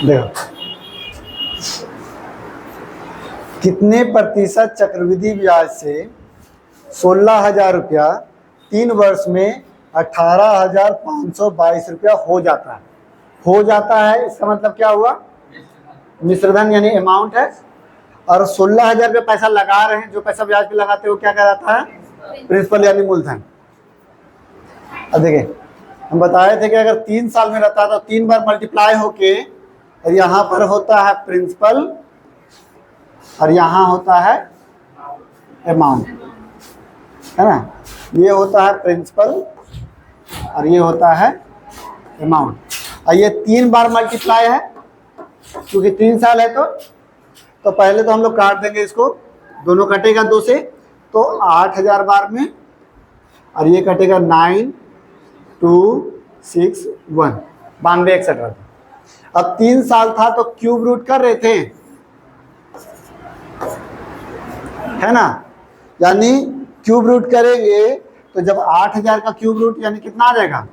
देखो कितने प्रतिशत चक्रवृद्धि ब्याज से 16,000 रुपया 3 वर्ष में 18,522 रुपया हो जाता है। हो जाता है इसका मतलब क्या हुआ, मिश्रधन यानी अमाउंट है, और 16,000 रुपया पैसा लगा रहे हैं, जो पैसा ब्याज पे लगाते हो क्या कहलाता है, प्रिंसिपल यानी मूलधन। अब देखिए हम बताए थे कि अगर 3 साल में रहता है तो 3 बार मल्टीप्लाई होके और यहाँ पर होता है प्रिंसिपल और यहाँ होता है अमाउंट, है ना। ये होता है प्रिंसिपल और ये होता है अमाउंट, और ये 3 बार मल्टीप्लाई है क्योंकि 3 साल है। तो पहले तो हम लोग काट देंगे इसको, दोनों कटेगा 2 से, तो 8,000 बार में, और ये कटेगा 9,261 9261। अब 3 साल था तो क्यूब रूट कर रहे थे, है ना, यानी क्यूब रूट करेंगे तो जब 8,000 का क्यूब रूट यानी कितना आ जाएगा,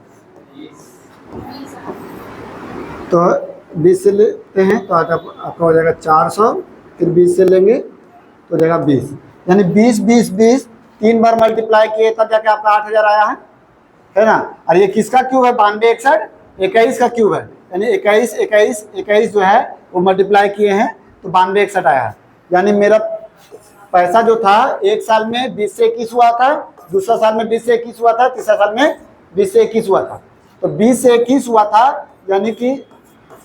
तो 20 से लेते हैं तो आपका हो जाएगा 400, फिर 20 से लेंगे तो हो जाएगा 20, यानी 20 20 20 3 बार मल्टीप्लाई किए तब जाके आपका 8,000 आया है ना। और ये किसका क्यूब है, 9261 21 का क्यूब है, यानी 21 21 21 जो है वो मल्टीप्लाई किए हैं तो 9261 आया है। यानी मेरा पैसा जो था एक साल में 20 से 21 हुआ था, दूसरा साल में 20 से 21 हुआ था, तीसरा साल में 20 से 21 हुआ था। तो 20 से 21 हुआ था यानी कि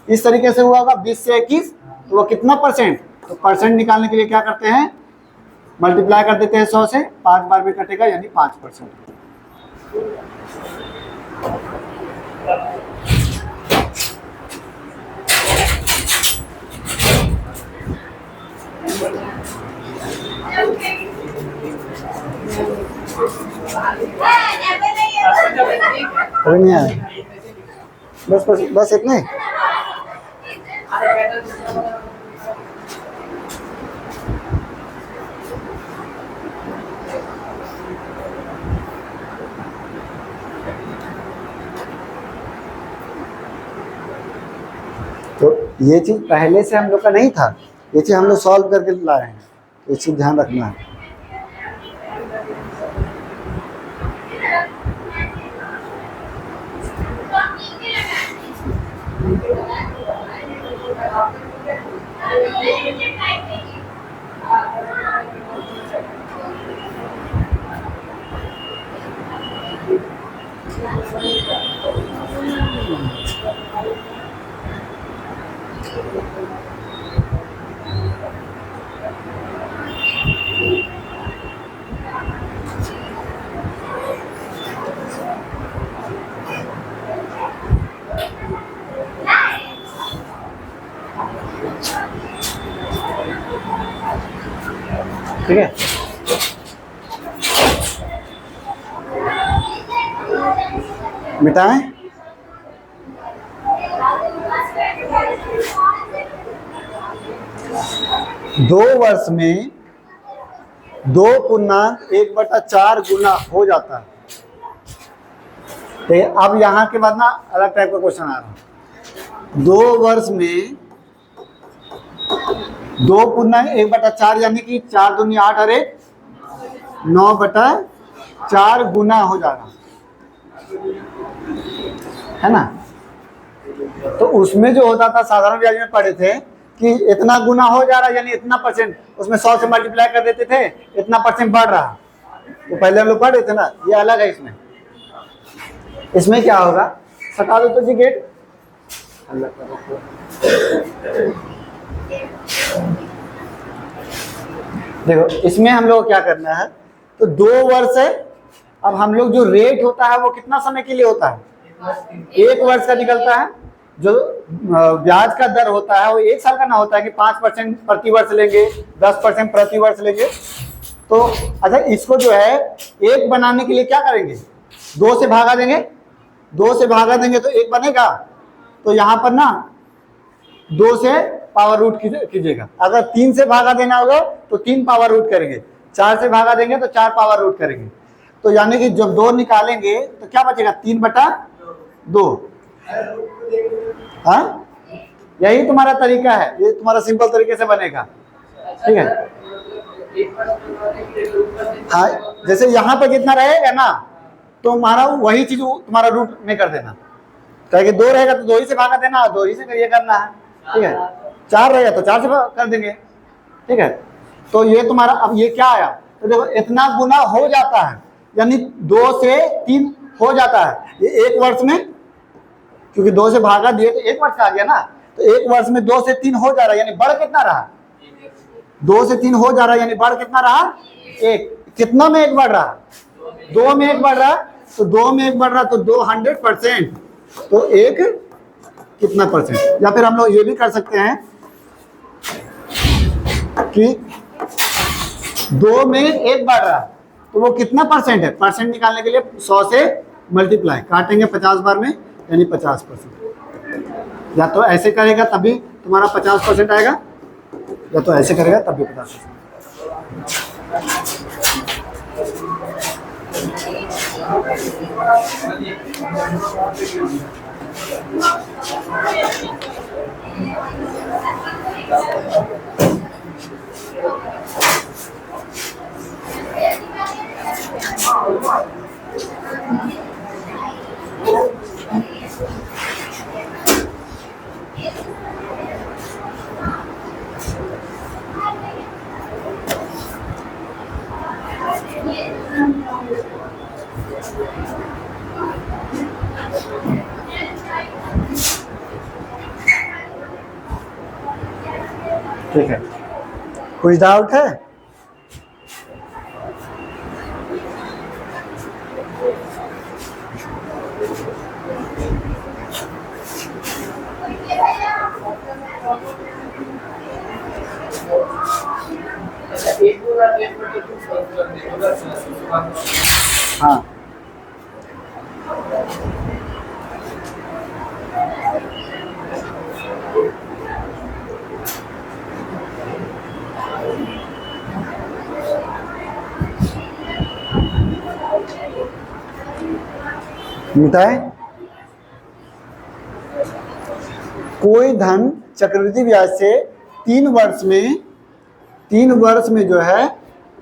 इस तरीके से हुआ होगा 20 से 21, तो वो कितना परसेंट, तो परसेंट निकालने के लिए क्या करते हैं, मल्टीप्लाई कर देते हैं 100 से, 5 बार में कटेगा यानी 5%। अरे नहीं आया, बस बस बस इतना ही। तो ये चीज़ पहले से हम लोग का नहीं था, ये चीज़ हम लोग सॉल्व करके लाए हैं, ये चीज़ ध्यान रखना है। ठीक है, मिटाएं। दो वर्ष में 2.1/4 गुना हो जाता है। अब यहाँ के बाद ना अलग टाइप का क्वेश्चन आ रहा है। 2 वर्ष में 2.1/4 यानी कि 4 दूनी 8 और 1 9/4 गुना हो जाएगा, है ना। तो उसमें जो होता था साधारण ब्याज में पढ़े थे कि इतना गुना हो जा रहा है यानी इतना परसेंट, उसमें 100 से मल्टीप्लाई कर देते थे, इतना परसेंट बढ़ रहा। तो पहले हम लोग पढ़े थे ना, ये अलग है। इसमें क्या होगा, सटा दो तो जी गेट। देखो इसमें हम लोग क्या करना है, तो 2 वर्ष है। अब हम लोग जो रेट होता है वो कितना समय के लिए होता है, 1 वर्ष का निकलता है। जो ब्याज का दर होता है वो 1 साल का ना होता है कि 5% प्रति वर्ष लेंगे, 10% प्रति वर्ष लेंगे। तो अच्छा, इसको जो है एक बनाने के लिए क्या करेंगे, 2 से भागा देंगे, 2 से भागा देंगे तो एक बनेगा। तो यहाँ पर ना 2 से पावर रूट कीजिएगा। अगर 3 से भागा देना होगा तो 3 पावर रूट करेंगे, 4 से भागा देंगे तो 4 पावर रूट करेंगे। तो यानी कि जब 2 निकालेंगे तो क्या बचेगा, 3/2। हाँ, यही तुम्हारा तरीका है, ये तुम्हारा सिंपल तरीके से बनेगा। ठीक है, हाँ, जैसे यहाँ पे जितना रहेगा ना तो हमारा वही चीज तुम्हारा रूट में कर देना। कि 2 रहेगा तो 2 ही से भागा देना, 2 ही से ये करना है। ठीक है, 4 रहेगा तो 4 से कर देंगे। ठीक है, तो ये तुम्हारा, अब ये क्या आया, तो देखो इतना गुना हो जाता है, यानी 2 से 3 हो जाता है। ये एक वर्ष में, क्योंकि 2 से भागा दिए तो एक वर्ष आ गया ना, तो एक वर्ष में 2 से 3 हो जा रहा है, यानी बढ़ कितना रहा, 2 से 3 हो जा रहा है, यानी बढ़ कितना रहा, 1। कितना में 1 बढ़ रहा, 2 में 1 बढ़ रहा, तो 2 में 1 बढ़ रहा, तो 200%, तो 1 कितना परसेंट। या फिर हम लोग ये भी कर सकते हैं कि 2 में 1 बढ़ रहा, तो वो कितना परसेंट है, परसेंट निकालने के लिए 100 से मल्टीप्लाई काटेंगे 50 बार में, यानी 50%। या तो ऐसे करेगा तभी तुम्हारा 50% आएगा, या तो ऐसे करेगा तब भी 50%। ठीक है, कुछ डाउट है? हाँ, बताए, कोई धन चक्रवृद्धि ब्याज से 3 वर्ष में जो है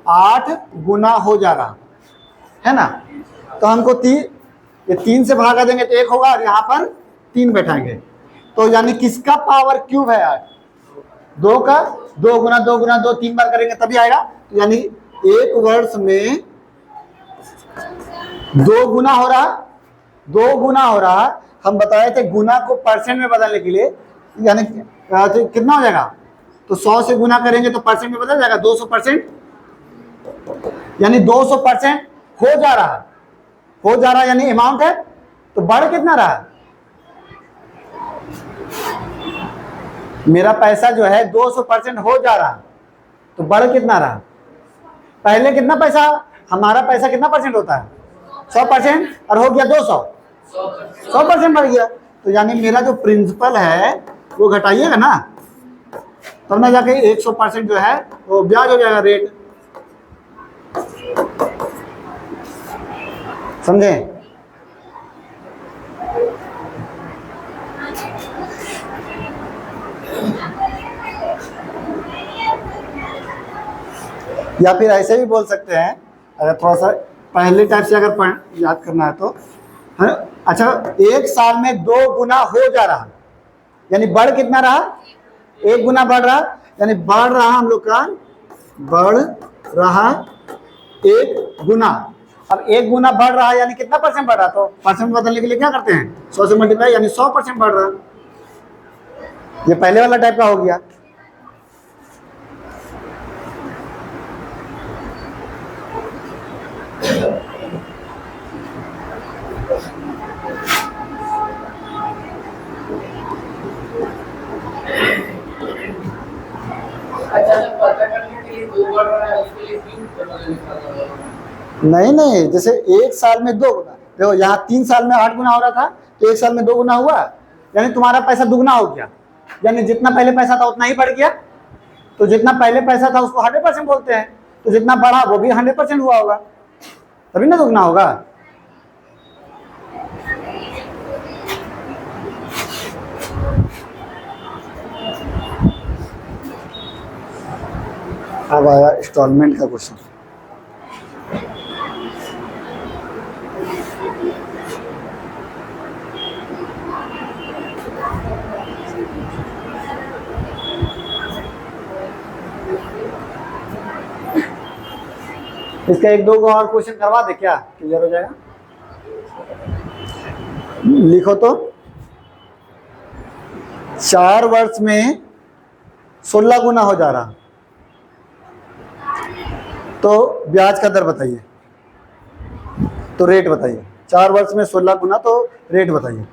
8 गुना हो जा रहा है ना। तो हमको 3 से भागा देंगे तो 1 होगा, और यहाँ पर 3 बैठाएंगे, तो यानी किसका पावर क्यूब है यार, 2 का 2 गुना 2 गुना 2 3 बार करेंगे तभी आएगा। तो यानी 1 वर्ष में 2 गुना हो रहा, 2 गुना हो रहा। हम बताए थे गुना को परसेंट में बदलने के लिए, यानी तो कितना हो जाएगा, तो 100 से गुना करेंगे तो परसेंट में बदल जाएगा 200%, यानी 200% हो जा रहा यानी अमाउंट है। तो बढ़ कितना रहा, मेरा पैसा जो है 200% हो जा रहा, तो बढ़ कितना रहा, पहले कितना पैसा, हमारा पैसा कितना परसेंट होता है, 100%, और हो गया 100% बढ़ गया। तो यानी मेरा जो प्रिंसिपल है वो घटाइएगा ना, तब ना जाके 100% जो है वो ब्याज हो जाएगा, रेट। समझे? या फिर ऐसे भी बोल सकते हैं, अगर थोड़ा सा पहले टाइप से अगर याद करना है तो, है? अच्छा, 1 साल में 2 गुना हो जा रहा, यानी बढ़ कितना रहा, 1 गुना बढ़ रहा, यानी बढ़ रहा हम लोग का, बढ़ रहा 1 गुना। अब 1 गुना बढ़ रहा यानी कितना परसेंट बढ़ रहा, तो परसेंट बदलने के लिए क्या करते हैं, 100 से मल्टीप्लाई, यानी 100% बढ़ रहा। ये पहले वाला टाइप का हो गया। अच्छा, पता करने के लिए 2 बार उसके लिए 3 नहीं नहीं, जैसे एक साल में 2 गुना, देखो यहाँ 3 साल में 8 गुना हो रहा था, तो एक साल में 2 गुना हुआ, यानी तुम्हारा पैसा दुगना हो गया, यानी जितना पहले पैसा था उतना ही बढ़ गया। तो जितना पहले पैसा था उसको 100% बोलते हैं, तो जितना बढ़ा वो भी 100% हुआ होगा, तभी ना दुगना होगा। अब आया इंस्टॉलमेंट का क्वेश्चन। इसका 1-2 को और क्वेश्चन करवा दे क्या, क्लियर हो जाएगा। लिखो तो 4 वर्ष में 16 गुना हो जा रहा, तो ब्याज का दर बताइए, तो रेट बताइए। 4 वर्ष में 16 गुना, तो रेट बताइए।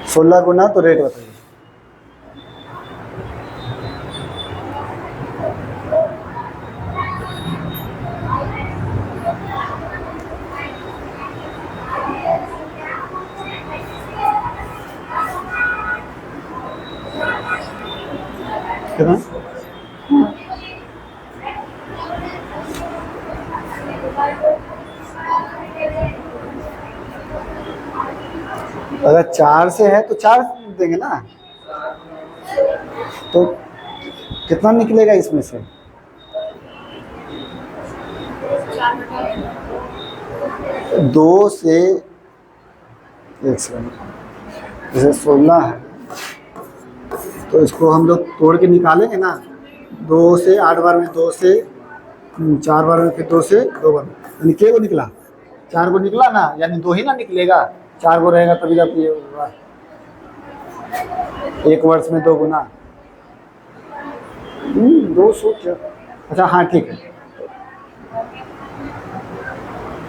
16 गुना तो रेट बताइए। कितना? अगर 4 से है तो 4 देंगे ना, तो कितना निकलेगा इसमें से? 2 से 1 सेकंड, जैसे 16 है तो इसको हम लोग तोड़ के निकालेंगे ना, 2 से 8 बार में 2 से 4 बार में, फिर 2 से 2 बार में, यानी के को निकला, 4 को निकला ना, यानी 2 ही ना निकलेगा, 4 को रहेगा तभी जब ये होगा। 1 वर्ष में 2 गुना, 200 क्या, अच्छा हाँ ठीक है,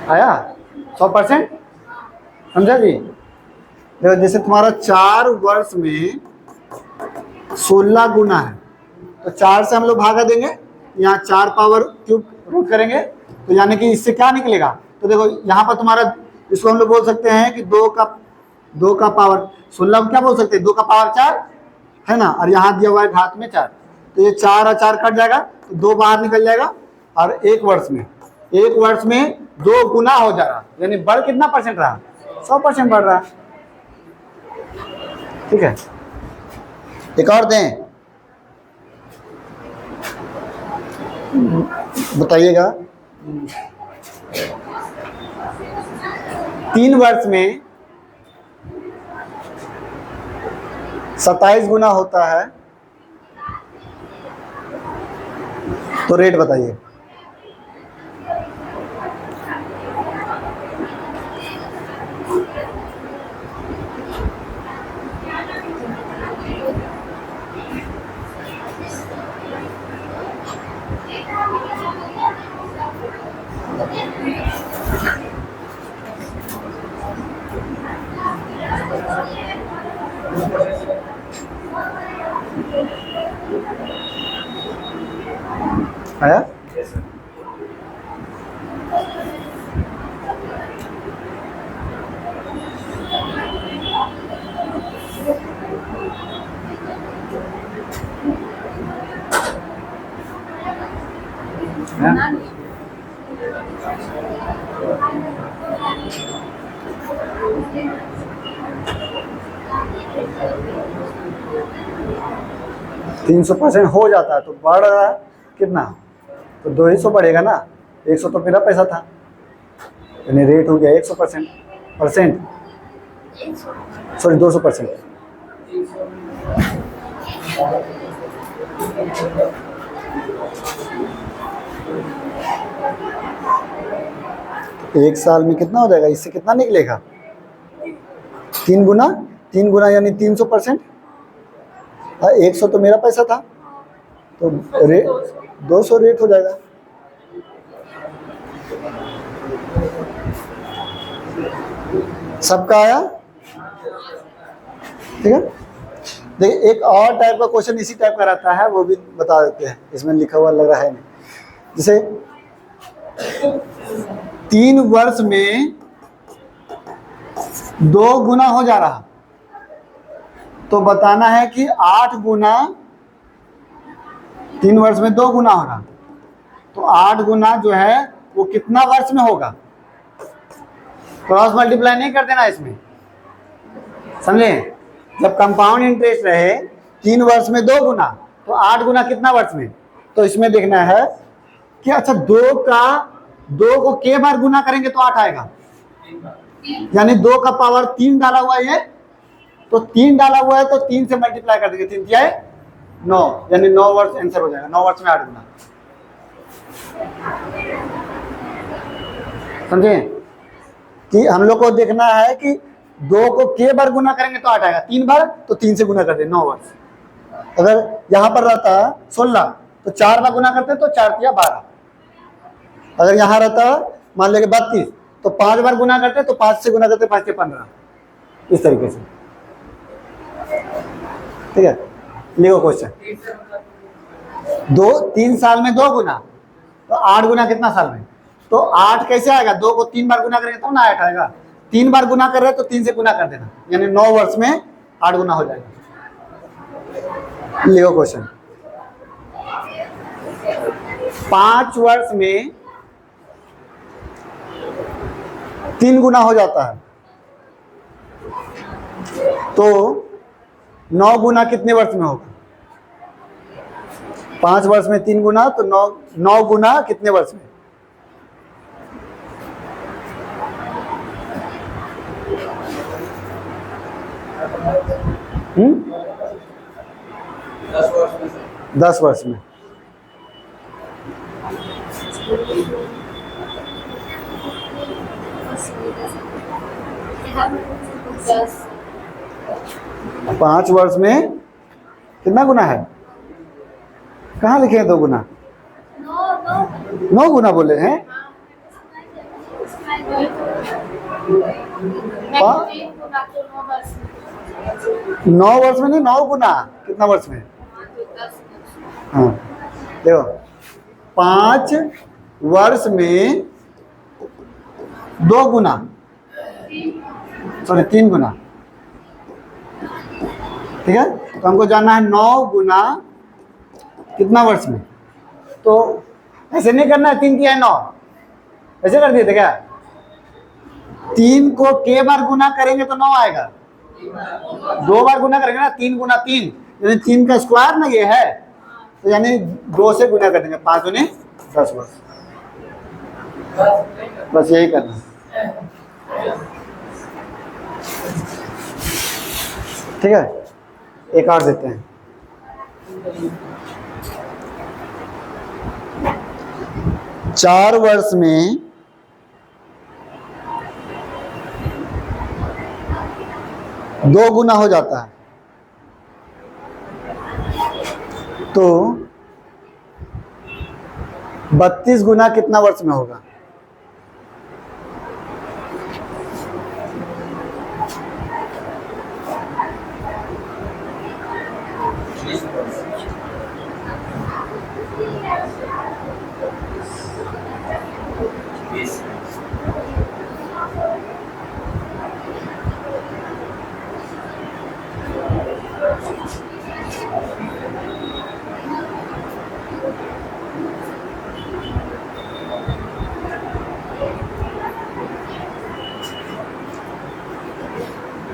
आया 100%, समझा जी। देखो जैसे तुम्हारा 4 वर्ष में 16 गुना है, तो 4 से हम लोग भागा देंगे, यहाँ 4 पावर क्यूब रूट करेंगे, तो यानी कि इससे क्या निकलेगा, तो देखो यहाँ पर तुम्हारा, इसको हम लोग बोल सकते हैं कि 2 का पावर 16 को क्या बोल सकते हैं, 2 का पावर 4 है ना, और यहाँ दिया हुआ है घात में 4, तो ये 4 और 4 कट जाएगा, तो 2 बाहर निकल जाएगा, और 1 वर्ष में 2 गुना हो जा रहा, यानी बढ़ कितना परसेंट रहा, 100% बढ़ रहा। ठीक है, एक और दें, बताइएगा। 3 वर्ष में 27 गुना होता है, तो रेट बताइए। आया? हाँ? 300% हो जाता है, तो बढ़ रहा है कितना, तो 200 बढ़ेगा ना, 100 तो मेरा पैसा था, यानी रेट हो गया 100%, सॉरी 200%। एक साल में कितना हो जाएगा, इससे कितना निकलेगा, 3 गुना यानी 300%, 100 तो मेरा पैसा था, तो रेट 200 रेट हो जाएगा। सबका आया? ठीक है, देखिए एक और टाइप का क्वेश्चन इसी टाइप का रहता है, वो भी बता देते हैं, इसमें लिखा हुआ लग रहा है नहीं। जैसे 3 वर्ष में 2 गुना हो जा रहा, तो बताना है कि 8 गुना 3 वर्ष में 2 गुना हो रहा, तो 8 गुना जो है वो कितना वर्ष में होगा। क्रॉस मल्टीप्लाई नहीं कर देना इसमें, समझे। जब कंपाउंड इंटरेस्ट रहे 3 वर्ष में 2 गुना, तो 8 गुना कितना वर्ष में। तो इसमें देखना है कि अच्छा 2 को के बार गुना करेंगे तो 8 आएगा, यानी 2 का पावर 3 डाला हुआ है, तो 3 डाला हुआ है तो 3 से मल्टीप्लाई कर देंगे, 3 क्या है 9, यानी 9 वर्ष आंसर हो जाएगा। 9 वर्ष में 8 गुना, समझे। कि हम लोग को देखना है कि 2 को के बार गुना करेंगे तो 8 आएगा, 3 बार तो 3 से गुना कर दे 9 वर्ष। अगर यहाँ पर रहता 16 तो 4 बार गुना करते तो 4 या 12। अगर यहाँ रहता मान लेंगे 32 तो 5 बार गुना करते तो 5 से गुना करते 5 से 15, इस तरीके से। ठीक है, लिखो क्वेश्चन। 3 साल में 2 गुना, तो 8 गुना कितना साल में। तो 8 कैसे आएगा, 2 को 3 बार गुना करेंगे तो ना 8 आएगा। 3 बार गुना कर रहे तो 3 से गुना कर देना, यानी 9 वर्ष में 8 गुना हो जाएगा। लिखो क्वेश्चन। 5 वर्ष में 3 गुना हो जाता है, तो 9 गुना कितने वर्ष में होगा। 5 वर्ष में 3 गुना, तो 9 गुना कितने वर्ष में। हम्म, 10 वर्ष में। पांच वर्ष में कितना गुना है, कहाँ लिखे हैं 2 गुना। 9 गुना बोले हैं। 9 वर्ष में नहीं, 9 गुना कितना वर्ष में। हाँ देखो, 5 वर्ष में 2 गुना, सॉरी 3 गुना। ठीक है, तो हमको जानना है 9 गुना कितना वर्ष में। तो ऐसे नहीं करना है 3 किया है 9, ऐसे कर दिए थे क्या। 3 को के बार गुना करेंगे तो 9 आएगा, 2 बार गुना करेंगे ना, 3 गुना 3, यानी 3 का स्क्वायर ना ये है, तो यानी 2 से गुना कर देंगे, 5 दूनी 10 वर्ष। बस यही करना है। ठीक है, एक और देते हैं। चार वर्ष में 2 गुना हो जाता है, तो 32 गुना कितना वर्ष में होगा।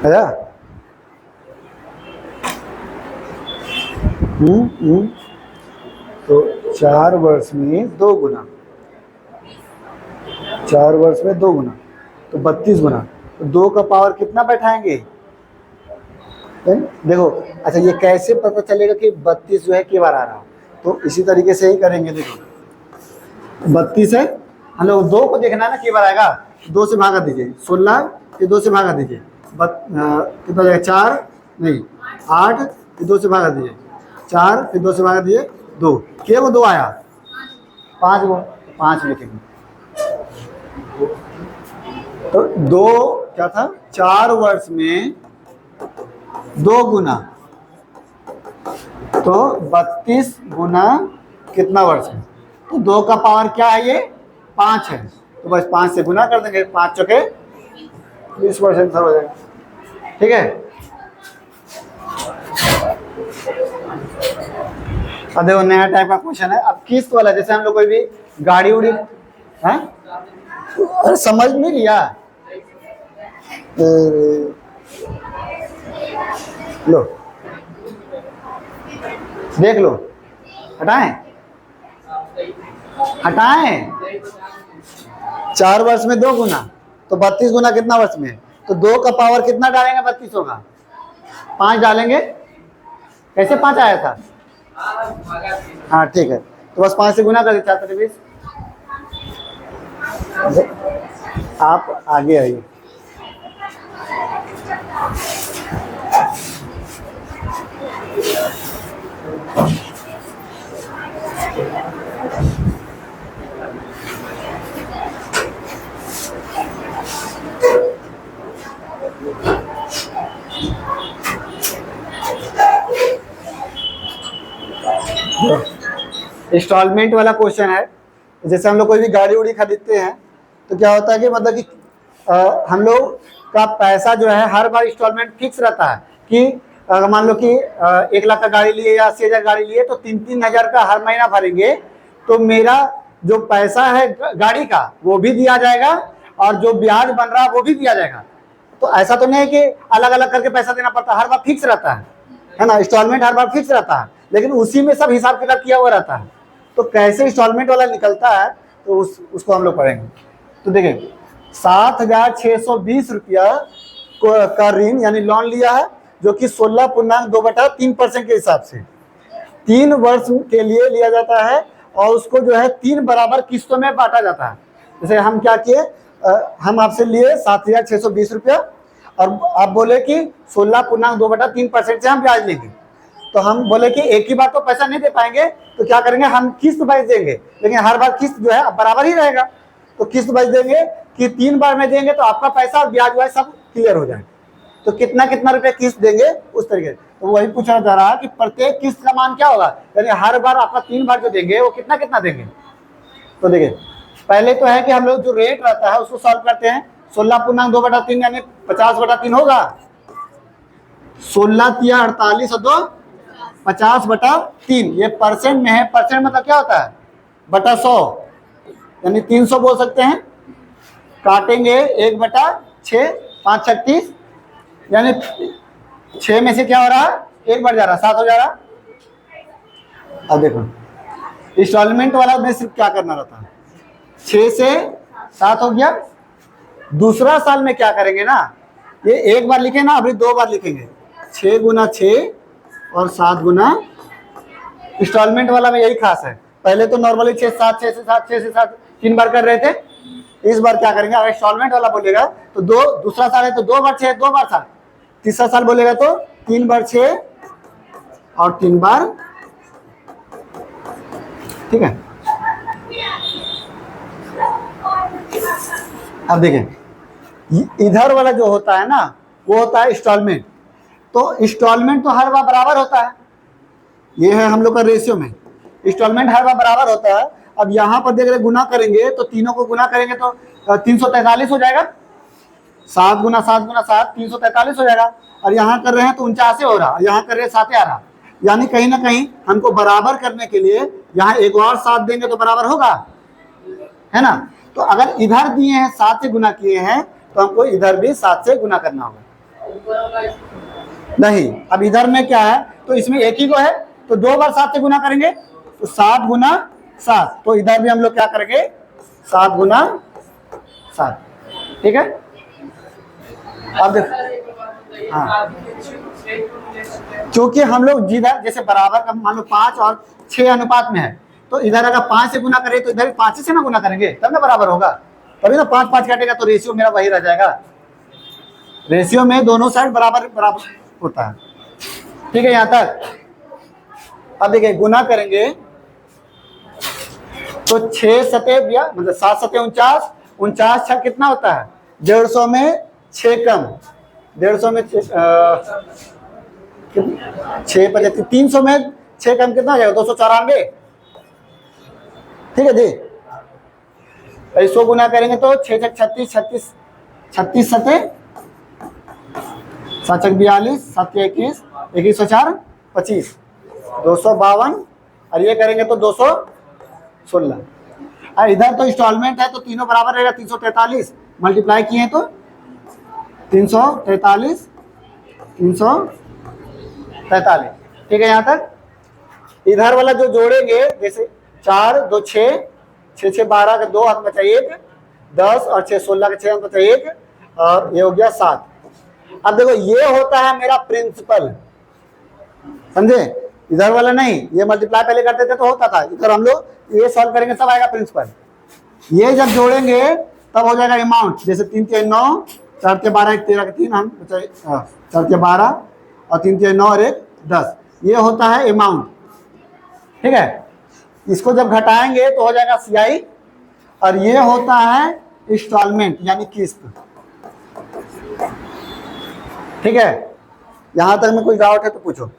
है तो 4 वर्ष में 2 गुना, 4 वर्ष में 2 गुना तो 32 गुना, तो 2 का पावर कितना बैठाएंगे। देखो अच्छा, ये कैसे पता चलेगा कि 32 जो है के बार आ रहा, तो इसी तरीके से ही करेंगे। देखो 32 है, हम लोग 2 को देखना है ना के बार आएगा, 2 से भागा दीजिए, 16 फिर 2 से भागा दीजिए, कितना जाएगा 4 नहीं 8, फिर 2 से भागा दीजिए 4, फिर 2 से भागा दीजिए 2, के वो 2 आया, 5 वो 5 लिखेंगे। तो 2 क्या था, 4 वर्ष में 2 गुना, तो 32 गुना कितना वर्ष में। तो 2 का पावर क्या है, ये 5 है, तो बस 5 से गुना कर देंगे, 5 चौके 20% सर हो जाएगा। ठीक है, अब देखो नया टाइप का क्वेश्चन है। अब किस्त वाला, जैसे हम लोग कोई भी गाड़ी उड़ी है, समझ नहीं लिया, लो देख लो, हटाएं हटाएं, 4 वर्ष में 2 गुना, तो 32 गुना कितना वर्ष में, तो 2 का पावर कितना डालेंगे, 32 होगा, 5 डालेंगे, कैसे 5 आया था, हाँ ठीक है, तो बस 5 से गुना कर देता 4 आप आगे आइए। इंस्टॉलमेंट वाला क्वेश्चन है। जैसे हम लोग कोई भी गाड़ी उड़ी खरीदते हैं तो क्या होता है कि मतलब कि हम लोग का पैसा जो है हर बार इंस्टॉलमेंट फिक्स रहता है कि मान लो कि 1 लाख का गाड़ी लिए या 80,000 गाड़ी लिए तो 3-3 हज़ार का हर महीना भरेंगे, तो मेरा जो पैसा है गाड़ी का वो भी दिया जाएगा और जो ब्याज बन रहा है वो भी दिया जाएगा। तो ऐसा तो नहीं है कि अलग अलग करके पैसा देना पड़ता है, हर बार फिक्स रहता है ना, इंस्टॉलमेंट हर बार फिक्स रहता है, लेकिन उसी में सब हिसाब किताब किया हुआ रहता है। तो कैसे इंस्टॉलमेंट वाला निकलता है तो उसको हम लोग पढ़ेंगे। तो देखिए 7,620 रुपया का ऋण यानी लोन लिया है, जो कि 16.2/3% के हिसाब से 3 वर्ष के लिए लिया जाता है और उसको जो है 3 बराबर किस्तों में बांटा जाता है। जैसे हम क्या किए, हम आपसे लिए 7,620 रुपया और आप बोले कि 16.2/3% से हम ब्याज लेंगे, तो हम बोले कि एक ही बार तो पैसा नहीं दे पाएंगे, तो क्या करेंगे, हम किस्त वाइज देंगे, लेकिन हर बार किस्त जो है बराबर ही रहेगा, तो किस्त वाइज देंगे कि 3 बार में देंगे तो आपका पैसा और ब्याज वाइज सब क्लियर हो जाएगा। तो कितना कितना रुपए किस्त देंगे उस तरीके से, तो वही पूछा जा रहा है कि प्रत्येक किस्त का मान क्या होगा, यानी हर बार आपका 3 बार जो देंगे वो कितना कितना देंगे। तो देखिए पहले तो है कि हम लोग जो रेट रहता है उसको सॉल्व करते हैं। 16.2/3 यानी 50/3 होगा, 16 तिया 48 और 2 50/3, ये परसेंट में है, परसेंट मतलब क्या होता है, बटा 100 यानी 300 बोल सकते हैं। काटेंगे 1/6, 5 36 यानी 6 में से क्या हो रहा है, 1 बढ़ जा रहा है, 7 हो जा रहा। अब देखो इंस्टॉलमेंट वाला में सिर्फ क्या करना रहता है, 6 से 7 हो गया। दूसरा साल में क्या करेंगे ना, ये 1 बार लिखे ना, अभी 2 बार लिखेंगे, 6 गुना 6 और 7 गुना। इंस्टॉलमेंट वाला में यही खास है, पहले तो नॉर्मली 6 से 7 6 से 7 6 से 7 3 बार कर रहे थे, इस बार क्या करेंगे, अगर इंस्टॉलमेंट वाला बोलेगा तो दूसरा साल है तो 2 बार 6 2 बार 7, तीसरा साल बोलेगा तो 3 बार 6 और 3 बार, ठीक है। अब देखें इधर वाला जो होता है ना वो होता है इंस्टॉलमेंट, तो इंस्टॉलमेंट तो हर बार बराबर होता है, ये है हम लोग का रेशियो में, इंस्टॉलमेंट हर बार बराबर होता है। अब यहाँ पर देख रहे गुना करेंगे तो तीनों को गुना करेंगे तो 343 हो जाएगा, 7 गुना 7 गुना 7 343 हो जाएगा, और यहाँ कर रहे हैं तो 49 हो रहा, यहाँ कर रहे हैं 7 आ रहा, यानी कहीं ना कहीं हमको बराबर करने के लिए यहाँ एक और 7 देंगे तो बराबर होगा, है ना। तो अगर इधर दिए हैं 7 से गुना किए हैं तो हमको इधर भी 7 से गुना करना होगा। नहीं, अब इधर में क्या है, तो इसमें एक ही को है तो 2 बार 7 से गुना करेंगे तो 7 गुना 7, तो इधर भी हम लोग क्या करेंगे 7 गुना 7, ठीक है। अब देखो हाँ, क्योंकि हम लोग जिधर जैसे बराबर का मान लो 5 और 6 अनुपात में है, तो इधर अगर 5 से गुना करें तो इधर 5 से ना गुना करेंगे तब ना बराबर होगा, तभी ना 5 5 काटेगा तो रेशियो मेरा वही रह जाएगा, रेशियो में दोनों साइड बराबर बराबर होता है, ठीक है यहाँ तक। अब देखिए गुना करेंगे तो 6 सते मतलब 7 सते 49, 49 छः कितना होता है 150 में 6 कम, 150 में 6 पचहत्तर, 300 में 6 कम कितना हो जाएगा 294, ठीक है जी। इसको गुना करेंगे तो 6 छक 36, 36 36 सते 7 छक 42, 7 21, 21 और 4 25, 252 और ये करेंगे तो 216। और इधर तो इंस्टॉलमेंट है तो तीनों बराबर रहेगा, 343 मल्टीप्लाई किए हैं तो 343, 343। ठीक है यहाँ तक। इधर वाला जो जोड़ेंगे जैसे 4 2 6, 6 6 12 का 2 हाथ बचा 1, 10 और 6 16 का 6 हाथ बचा 1 और ये हो गया 7। अब देखो ये होता है मेरा प्रिंसिपल, समझे? इधर वाला नहीं, ये मल्टीप्लाई पहले करते थे तो होता था, इधर हम लोग ये सॉल्व करेंगे तब आएगा प्रिंसिपल। ये जब जोड़ेंगे तब हो जाएगा अमाउंट, जैसे 3 3 9, 4 3 12, 1 13 3 हम 4 3 12 और 3 3 9 और 1 10, ये होता है अमाउंट। ठीक है, इसको जब घटाएंगे तो हो जाएगा CI और ये होता है इंस्टॉलमेंट यानी किस्त। ठीक है, यहां तक में कोई डाउट है तो पूछो।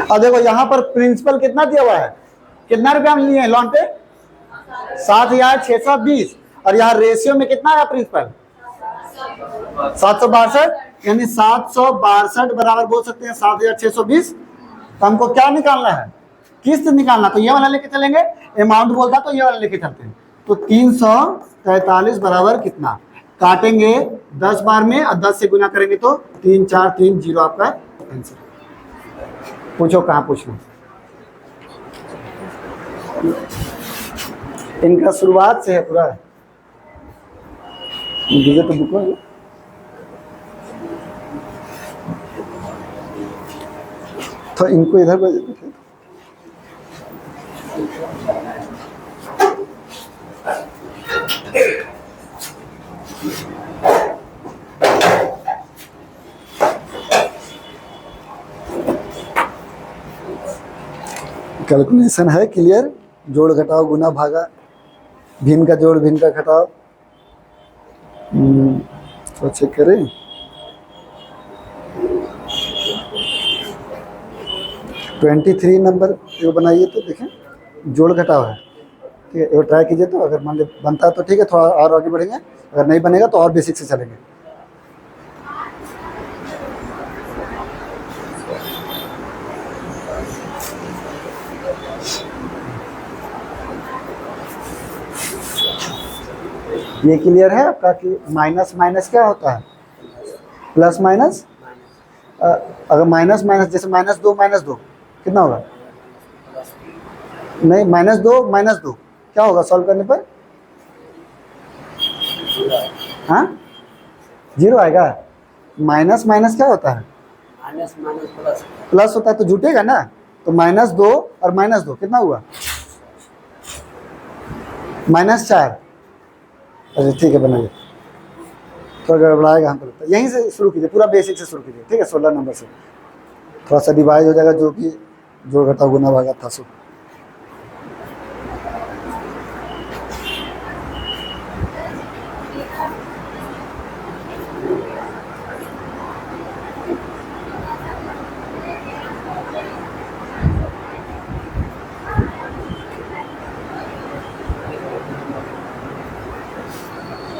और देखो यहाँ पर प्रिंसिपल कितना दिया हुआ है, कितना रुपया हम लिए हैं लोन पे, 7,620 और यहाँ रेशियो में कितना है प्रिंसिपल 762, यानी 762 बराबर बोल सकते हैं 7,620। तो हमको क्या निकालना है, किस्त निकालना, तो ये वाला लेके चलेंगे, अमाउंट बोलता तो ये वाला लेके चलते हैं। तो 343 बराबर कितना, काटेंगे 10 बार में और 10 से गुना करेंगे तो 3430 आपका आंसर। पूछो कहाँ पूछना। इनका शुरुआत से है पूरा, तो बुक है। तो इनको इधर भेज देते। कैलकुलेशन है क्लियर, जोड़ घटाओ गुना भागा, भिन्न का जोड़ भिन्न का घटाओ। तो चेक करें, ट्वेंटी 23 नंबर जो बनाइए तो देखें जोड़ घटाओ है। ठीक है, वो ट्राई कीजिए, तो अगर मान ली बनता है तो ठीक है, थोड़ा और आगे बढ़ेंगे, अगर नहीं बनेगा तो और बेसिक से चलेंगे। ये क्लियर है आपका कि माइनस माइनस क्या होता है, प्लस माइनस। अगर माइनस माइनस जैसे -2 कितना होगा, नहीं -2 क्या होगा सॉल्व करने पर, हाँ 0 आएगा। माइनस माइनस क्या होता है, माइनस माइनस प्लस प्लस होता है तो जुटेगा ना। तो -2 और -2 कितना हुआ, -4। अच्छा ठीक है बनाइए, थोड़ा गड़बड़ाएगा हमको लगता है। यहीं से शुरू कीजिए, पूरा बेसिक से शुरू कीजिए। ठीक है, 16 नंबर से थोड़ा सा डिवाइड हो जाएगा, जो कि जोड़ घटाव गुना भागा था सो।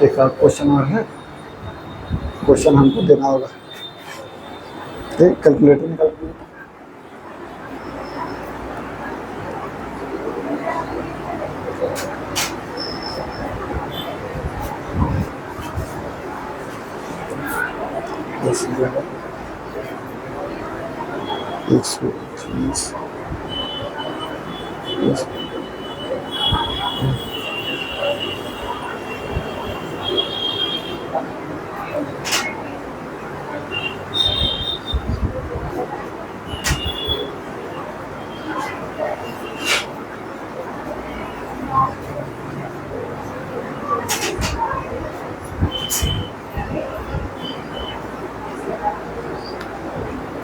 एक और क्वेश्चन और है, क्वेश्चन हमको देना होगा। ठीक, कैलकुलेटर निकाल।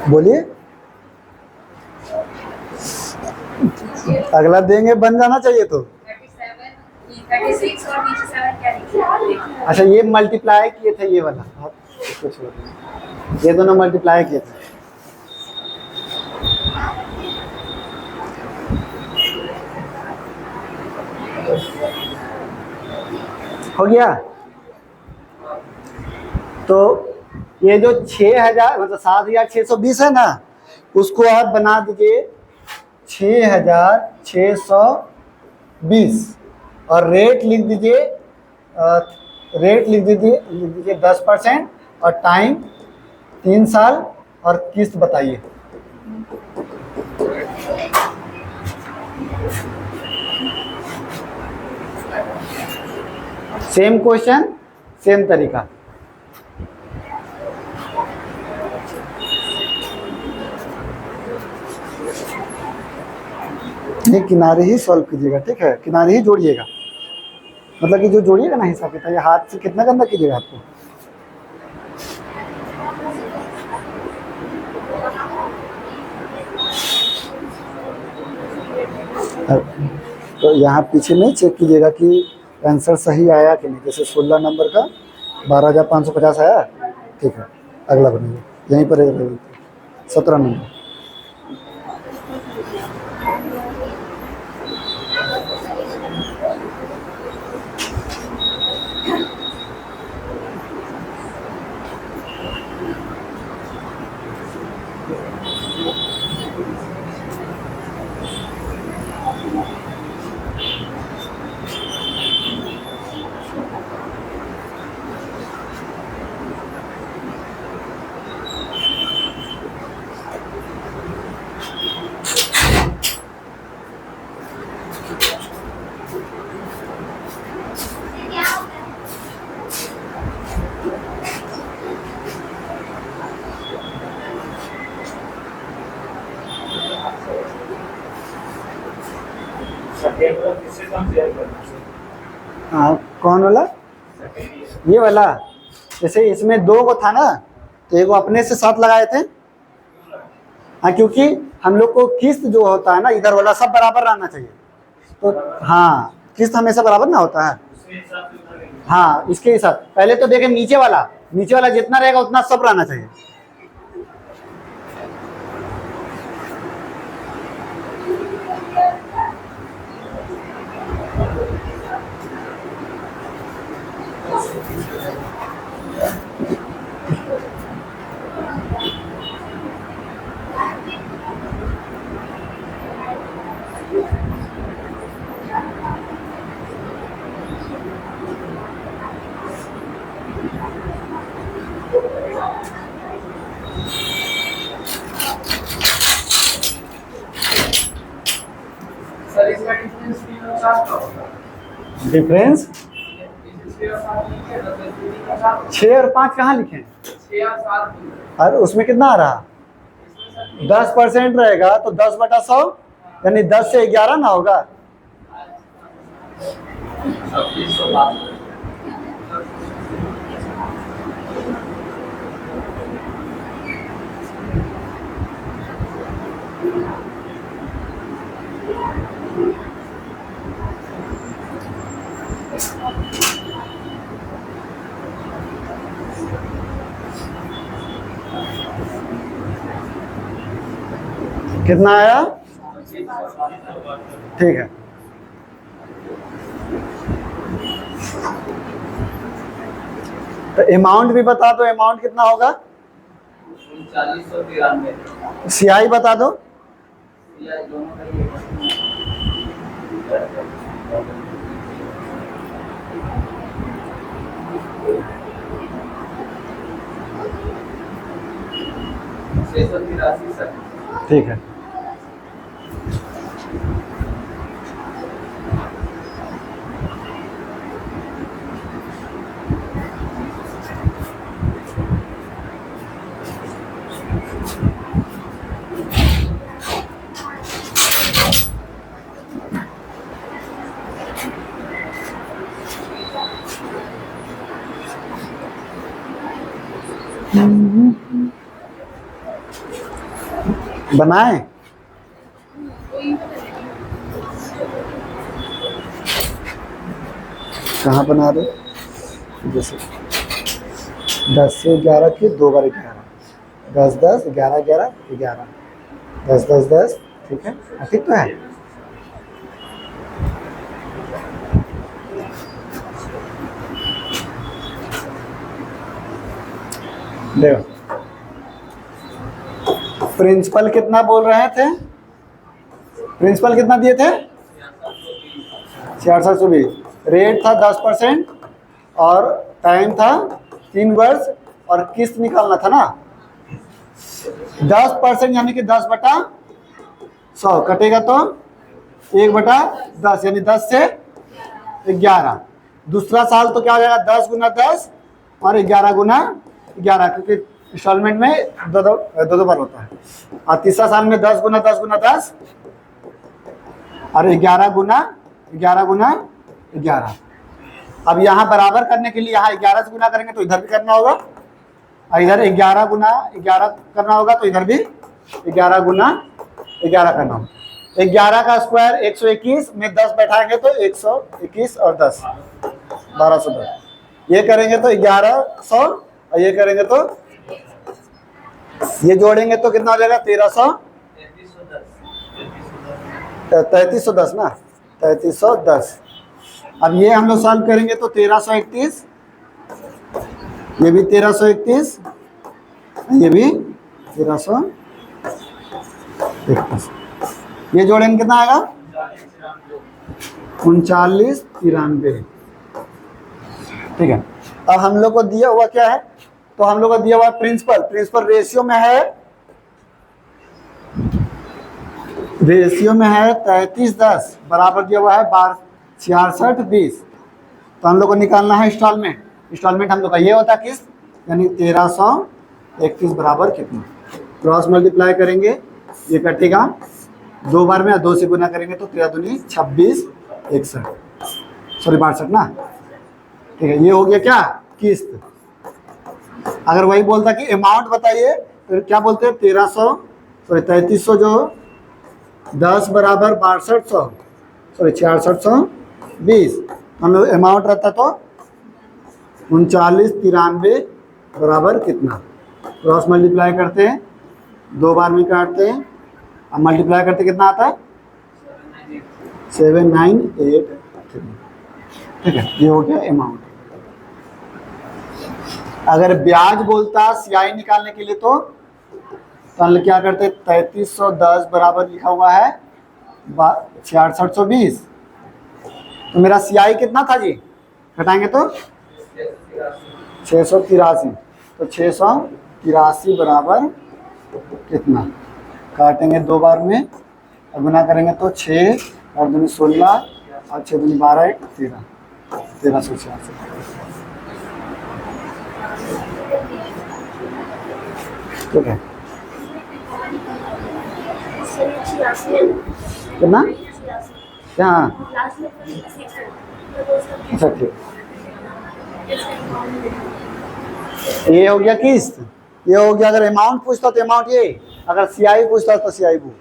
बोलिए, अगला देंगे बन जाना चाहिए तो। 36 और नीचे 7 क्या लिखा? अच्छा ये मल्टीप्लाई किए थे, ये वाला आप इसको छोड़ दीजिए, ये दोनों मल्टीप्लाई किए थे। हो गया। तो ये जो 6,000 मतलब 7,620 है ना, उसको आप बना दीजिए 6,620 और रेट लिख दीजिए 10% और टाइम 3 साल और किस्त बताइए। सेम क्वेश्चन सेम तरीका। ये किनारे ही सॉल्व कीजिएगा, ठीक है, किनारे ही जोड़िएगा, मतलब कि जो जोड़िएगा ना हिसाब किताब, ये हाथ से कितना गंदा कीजिएगा आपको। तो यहाँ पीछे में चेक कीजिएगा कि आंसर सही आया कि नहीं। जैसे 16 नंबर का 12,550 आया, ठीक है, अगला बनाइए यहीं पर 17 नंबर। हाँ, कौन वाला? ये वाला। जैसे इसमें 2 को था ना, तो एक अपने से 7 लगाए थे। हाँ, क्योंकि हम लोग को किस्त जो होता है ना, इधर वाला सब बराबर रहना चाहिए। तो हाँ, किस्त हमेशा बराबर ना होता है। हाँ, इसके हिसाब पहले तो देखें नीचे वाला जितना रहेगा उतना सब रहना चाहिए। डिफरेंस 6 और 5 कहाँ लिखे? और उसमें कितना आ रहा? 10% रहेगा तो 10/100 यानी 10 से 11 ना होगा। कितना आया? ठीक है। तो अमाउंट भी बता दो, अमाउंट कितना होगा? 3993। सियाई बता दो। ठीक है। बनाए कहाँ बना दो? जैसे 10 से 11 के 2 बार 11, 10 10 11 11 11, 10 10 10, ठीक है, ठीक तो है। देखो प्रिंसिपल कितना बोल रहे थे, प्रिंसिपल कितना दिए थे 6620, रेट था 10% और टाइम था 3 वर्ष और किस्त निकालना था ना। 10% यानी कि 10/100 कटेगा तो 1/10 यानी 10 से 11। दूसरा साल तो क्या हो जाएगा 10 गुना 10 और 11 गुना 11, क्योंकि इंस्टॉलमेंट में दो बार होता है। और तीसरा साल में 10 गुना 10 गुना 10 और 11 गुना 11। अब यहाँ बराबर करने के लिए यहाँ 11 से गुना करेंगे तो इधर भी करना होगा, और इधर 11 गुना 11 करना होगा तो इधर भी 11 गुना 11 करना होगा। 11 का स्क्वायर 121 में 10 बैठाएंगे तो 121 और 10 1210, ये करेंगे तो 1100 और ये करेंगे तो ये जोड़ेंगे तो कितना हो जाएगा 3310 ना, 3310। अब ये हम लोग सॉल्व करेंगे तो 1331, ये भी 1331, ये भी 1331, ये जोड़ेंगे कितना आएगा 3993। ठीक है। अब हम लोग को दिया हुआ क्या है, तो हम लोग को दिया हुआ प्रिंसिपल रेशियो में है 3310 बराबर दिया हुआ है 6620। तो हम लोग को निकालना है इंस्टॉलमेंट हम लोग का ये होता है किस्त, यानी 1331 बराबर कितना, क्रॉस मल्टीप्लाई करेंगे ये कटेगा 2 बार में, 2 से गुना करेंगे तो 13 दूनी 26 61 सॉरी 62 ना। ठीक है, ये हो गया क्या किस्त। अगर वही बोलता कि अमाउंट बताइए तो क्या बोलते हैं 3300 जो 10 बराबर 6200 सॉरी 6620, हम लोग अमाउंट रहता तो 3993 बराबर कितना, क्रॉस मल्टीप्लाई करते हैं 2 बार में काटते हैं, अब मल्टीप्लाई करते कितना आता है 7983। ठीक है, ये हो गया अमाउंट। अगर ब्याज बोलता सीआई निकालने के लिए तो हम लोग क्या करते 3310 बराबर लिखा हुआ है 6620, तो मेरा सीआई कितना था जी, घटाएंगे तो 683, तो 683 बराबर कितना, काटेंगे 2 बार में और गुना करेंगे तो 6 और 2 16 और 6 2 12 13 1386। ठीक है, कितना क्या, अच्छा ठीक, ये हो गया किस्त, ये हो गया। अगर अमाउंट पूछता तो अमाउंट ये, अगर सीआई पूछता तो सीआई वो।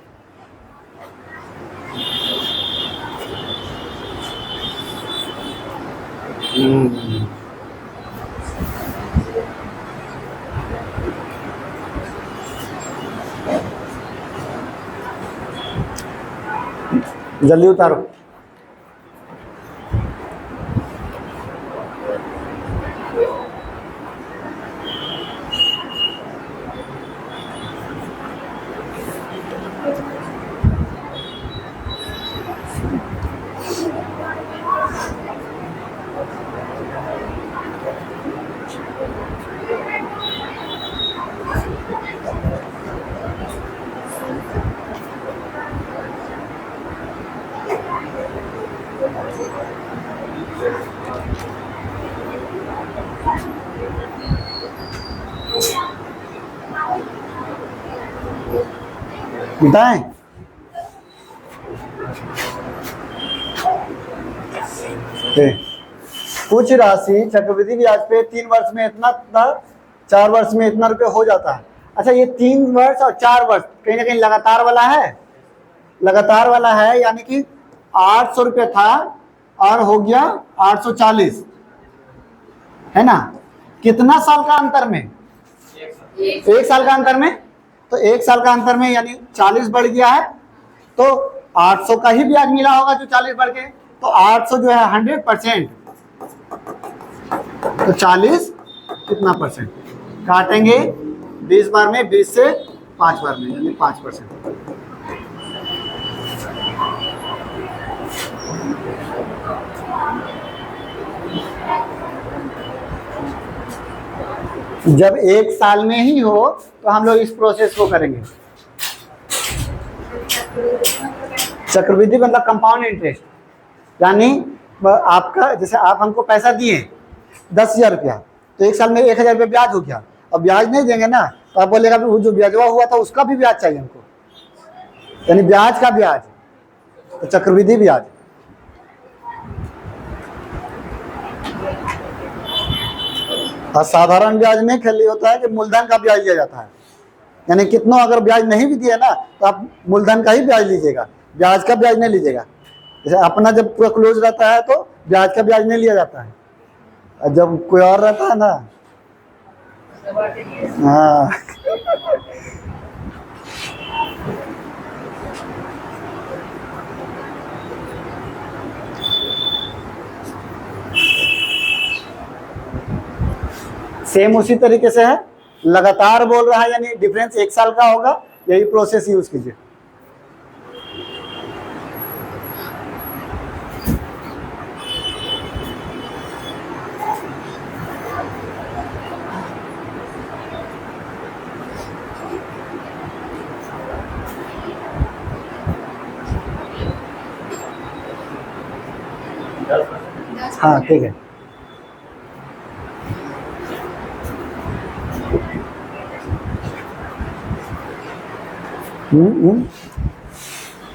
जल्दी उतारो। बताएं कुछ राशि चक्रवृद्धि ब्याज पे 3 वर्ष में इतना था, 4 वर्ष में इतना रुपये हो जाता है। अच्छा, ये 3 वर्ष और 4 वर्ष कहीं ना कहीं लगातार वाला है, यानी कि 800 रुपये था और हो गया 840, है ना। कितना साल का अंतर में, 1 साल का अंतर में, तो 1 साल का अंतर में यानी 40 बढ़ गया है, तो 800 का ही ब्याज मिला होगा जो 40 बढ़ के, तो 800 जो है 100%, तो 40 कितना परसेंट, काटेंगे 20 बार में, 20 से 5 बार में, यानी 5%। जब 1 साल में ही हो तो हम लोग इस प्रोसेस को करेंगे। चक्रवृद्धि मतलब कंपाउंड इंटरेस्ट, यानी आपका जैसे आप हमको पैसा दिए 10,000 रुपया, तो 1 साल में 1,000 रुपया ब्याज हो गया। अब ब्याज नहीं देंगे ना, तो आप बोलेगा वो जो ब्याजवा हुआ था उसका भी ब्याज चाहिए हमको, यानी ब्याज का ब्याज, तो चक्रवृद्धि ब्याज। और साधारण ब्याज में खाली होता है कि मूलधन का ब्याज लिया जाता है, यानी कितना अगर ब्याज नहीं भी दिया ना तो आप मूलधन का ही ब्याज लीजिएगा, ब्याज का ब्याज नहीं लीजिएगा। जैसे अपना जब पूरा क्लोज रहता है तो ब्याज का ब्याज नहीं लिया जाता है, और जब कोई और रहता है ना, हाँ सेम उसी तरीके से है, लगातार बोल रहा है यानी डिफरेंस 1 साल का होगा, यही प्रोसेस यूज कीजिए। हाँ ठीक है।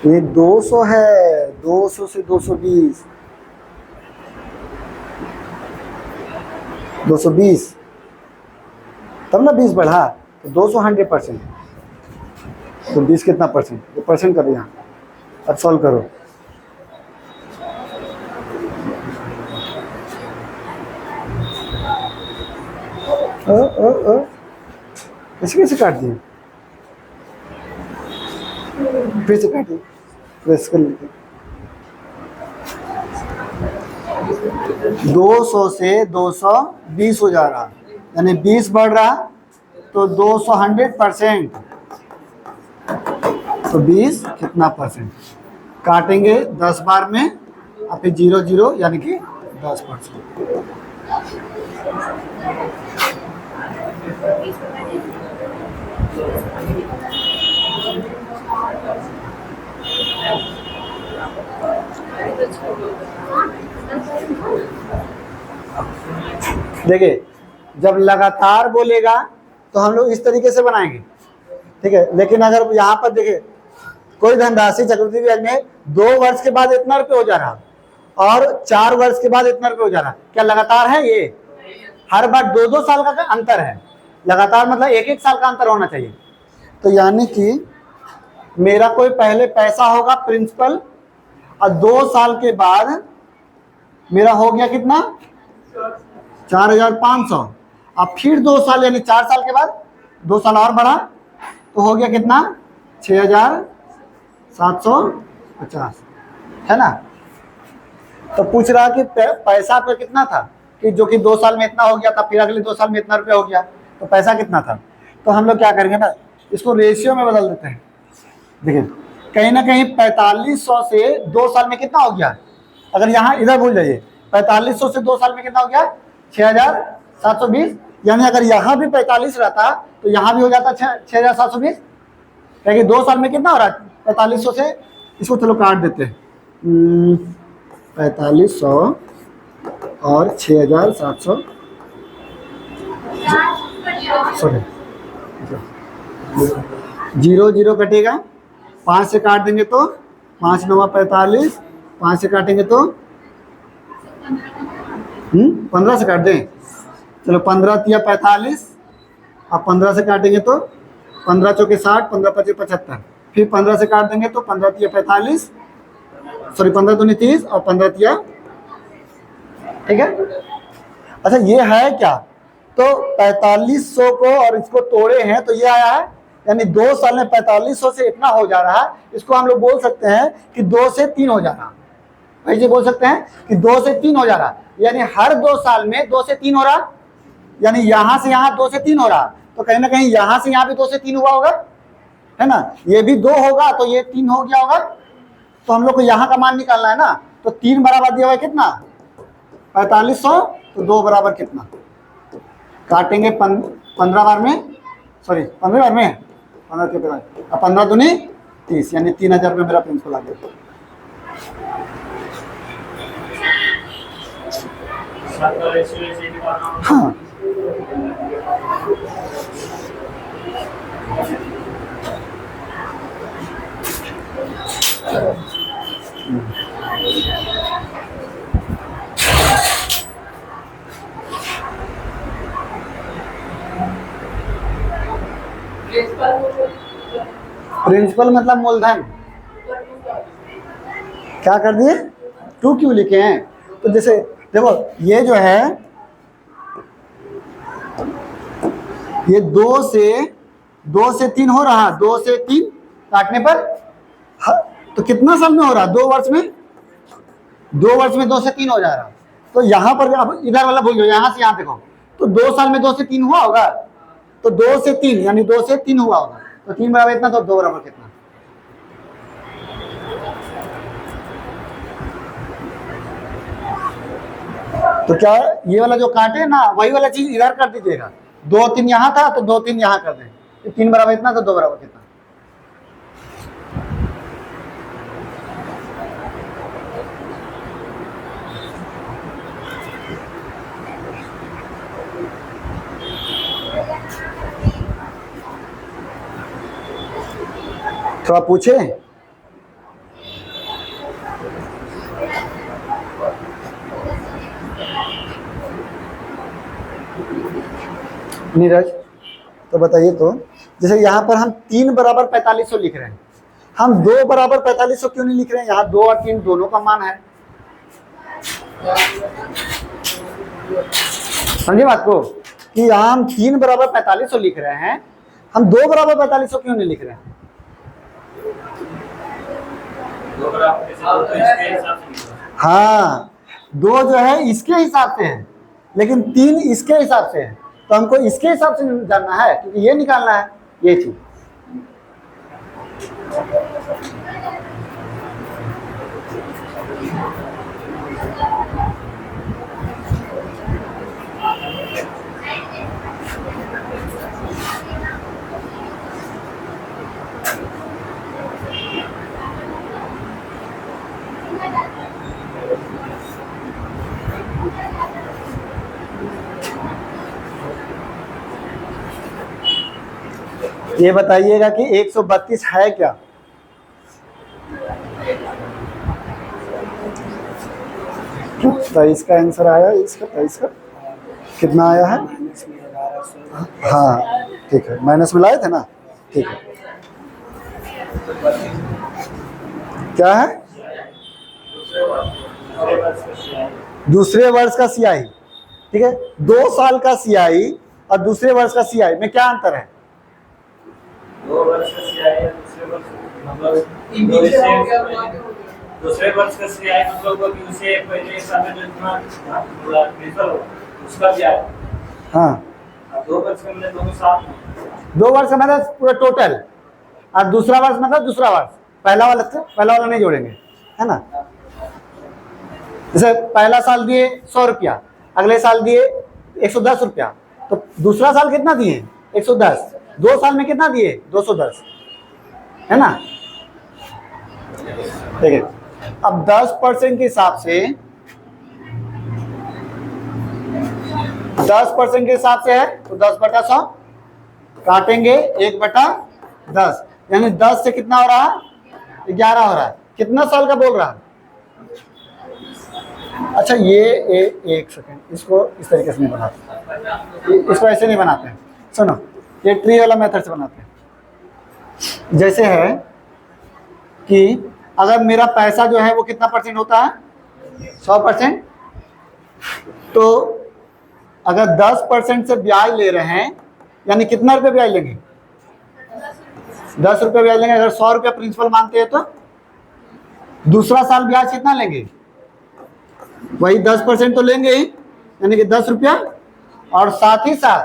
ये 200 है, 200 से 220, 220 तब ना 20 बढ़ा, तो 200 100%, तो 20 कितना परसेंट, ये परसेंट करो यहाँ, अब सॉल्व करो। ऐसे कैसे काट दिए, फिर से काटिए, प्रेस कर लीजिए। 200 से 220 हो जा रहा, यानी 20 बढ़ रहा, तो 200 100%, तो 20 कितना परसेंट, काटेंगे 10 बार में, और फिर 0 0 यानी कि 10%। देखिए जब लगातार बोलेगा तो हम लोग इस तरीके से बनाएंगे, ठीक है। लेकिन अगर यहाँ पर देखिए कोई धनराशि चक्रवृद्धि ब्याज में 2 वर्ष के बाद इतना रुपये हो जा रहा और 4 वर्ष के बाद इतना रुपये हो जा रहा, क्या लगातार है? ये हर बार 2-2 साल का अंतर है, लगातार मतलब 1-1 साल का अंतर होना चाहिए। तो यानी कि मेरा कोई पहले पैसा होगा प्रिंसिपल, और 2 साल के बाद मेरा हो गया कितना, 4,500, अब फिर 2 साल यानी 4 साल के बाद 2 साल और बढ़ा, तो हो गया कितना, 6,750, है ना। तो पूछ रहा कि पैसा आपका कितना था, कि जो कि 2 साल में इतना हो गया था, फिर अगले 2 साल में इतना रुपया हो गया, तो पैसा कितना था। तो हम लोग क्या करेंगे ना, इसको रेशियो में बदल देते हैं। देखिए कहीं ना कहीं 4500 से 2 साल में कितना हो गया, अगर यहाँ इधर भूल जाइए, 4500 से 2 साल में कितना हो गया, 6,720, यानी अगर यहाँ भी 45 रहता तो यहाँ भी हो जाता 6,720, क्योंकि 2 साल में कितना हो रहा है 4500 से, इसको चलो काट देते हैं, 4500 और 6,700, सॉरी 0 0 कटेगा, 5 से काट देंगे तो 5 9 45, 5 से काटेंगे तो 15 से काट दें, चलो 15 तिया 45, अब 15 से काटेंगे तो 15 चौके 60, 15 पचे 75, फिर 15 से काट देंगे तो 15 तिया 45, सॉरी 15 दूनी 30 और 15 तिया, ठीक है। अच्छा ये है क्या, तो 4500 को और इसको तोड़े हैं तो ये आया है, यानी 2 साल में 4500 से इतना हो जा रहा है, इसको हम लोग बोल सकते हैं कि 2 से 3 हो जा रहा, ऐसे बोल सकते हैं कि 2 से 3 हो जा रहा, यानी हर 2 साल में 2 से 3 हो रहा, यानी यहाँ से यहाँ 2 से 3 हो रहा, तो कहीं ना कहीं यहाँ से यहाँ भी 2 से 3 हुआ होगा, है ना। ये भी 2 होगा तो ये 3 हो गया होगा, तो हम लोग को यहाँ का मान निकालना है ना। तो 3 बराबर दिया हुआ है कितना, 4500, तो 2 बराबर कितना, काटेंगे 15 बार में, सॉरी 15 बार में, 15 के 15 दूनी 30, यानी 3000 में मेरा प्रिंसिपल आ गया। हाँ प्रिंसिपल मतलब मूलधन, क्या कर दिए, 2 क्यों लिखे हैं। तो जैसे देखो ये जो है ये 2 से 3 हो रहा, 2 से 3 काटने पर तो कितना साल में हो रहा, 2 वर्ष में, 2 वर्ष में 2 से 3 हो जा रहा। तो यहाँ पर अब इधर वाला भूल जाओ, यहाँ से यहाँ देखो, तो 2 साल में 2 से 3 हुआ होगा, तो 2 से 3 यानी 2 से 3 हुआ होगा, तो 3 बराबर इतना, तो 2 बराबर कितना। तो क्या ये वाला जो काटे ना, वही वाला चीज इधर कर दीजिएगा, 2 3 यहाँ था तो 2 3 यहाँ कर दें, 3 बराबर इतना, तो 2 बराबर कितना। थोड़ा पूछे, नीरज तो बताइए। तो जैसे यहाँ पर हम 3 बराबर 4500 लिख रहे हैं, हम 2 बराबर 4500 क्यों नहीं लिख रहे हैं, यहाँ 2 और 3 दोनों का मान है, समझे बात को, कि यहाँ हम 3 बराबर 4500 लिख रहे हैं, हम 2 बराबर 4500 क्यों नहीं लिख रहे हैं। हाँ 2 जो है इसके हिसाब से है, लेकिन 3 इसके हिसाब से है, तो हमको इसके हिसाब से जानना है, क्योंकि ये निकालना है ये चीज। ये बताइएगा कि 132 है क्या, तो इसका आंसर आया, इसका कितना आया है, हाँ ठीक है, माइनस में लाए थे ना, ठीक है। क्या है, दूसरे वर्ष का सियाही, ठीक है। 2 साल का सियाही और दूसरे वर्ष का सियाही में क्या अंतर है, 2 वर्ष का सियाही दूसरे वर्ष मतलब दूसरे वर्ष का सियाही मतलब कि उसे पहले साल में जो इतना रिजल्ट हो उसका ब्याज, हाँ 2 वर्ष का मतलब दोनों साथ में, 2 वर्ष का मतलब पूरा टोटल, और दूसरा वर्ष मतलब दूसरा वर्ष, पहला वाला नहीं जोड़ेंगे, है ना। जैसे पहला साल दिए 100 रुपया, अगले साल दिए 110 रुपया, तो दूसरा साल कितना दिए 110, 2 साल में कितना दिए 210, है ना। ठीक है, अब 10% के हिसाब से 10% के हिसाब से है, तो 10/100 काटेंगे 1/10, यानी 10 से कितना हो रहा है 11 हो रहा है, कितना साल का बोल रहा है। अच्छा ये एक सेकेंड, इसको इस तरीके से नहीं बनाते, इसको ऐसे नहीं बनाते हैं, सुनो ये ट्री वाला मेथड से बनाते हैं। जैसे है कि अगर मेरा पैसा जो है वो कितना % होता है 100%, तो अगर 10% से ब्याज ले रहे हैं, यानी कितना रुपये ब्याज लेंगे 10 रुपये ब्याज लेंगे। अगर 100 रुपया प्रिंसिपल मानते हैं तो दूसरा साल ब्याज कितना लेंगे, वही 10% तो लेंगे ही, यानी कि 10 रुपया और साथ ही साथ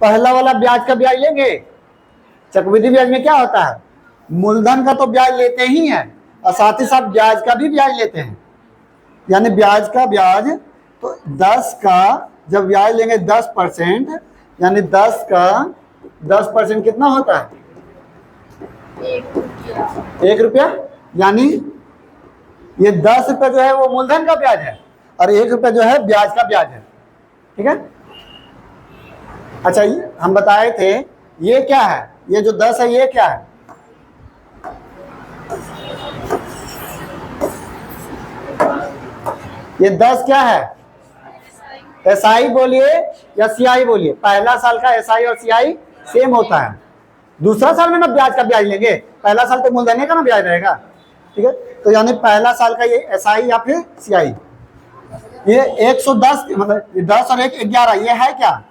पहला वाला ब्याज का ब्याज लेंगे। चक्रवृद्धि ब्याज में क्या होता है, मूलधन का तो ब्याज लेते ही हैं और साथ ही साथ ब्याज का भी ब्याज लेते हैं। यानी ब्याज का ब्याज, तो 10 का जब ब्याज लेंगे 10%, यानी 10 का 10% कितना होता है, 1 रुपया। यानी ये 10 रुपये जो है वो मूलधन का ब्याज है और 1 रुपया जो है ब्याज का ब्याज है। ठीक है। अच्छा, हम बताए थे ये क्या है, ये जो 10 है ये क्या है, ये 10 क्या है, एसआई बोलिए या सीआई बोलिए। पहला साल का एसआई और सीआई सेम होता है। दूसरा साल में ना ब्याज का ब्याज लेंगे, पहला साल तो मूलधन का ना ब्याज रहेगा। ठीक है, तो यानी पहला साल का ये एसआई या फिर सीआई, ये 110 मतलब 10 और 1 11, ये है क्या,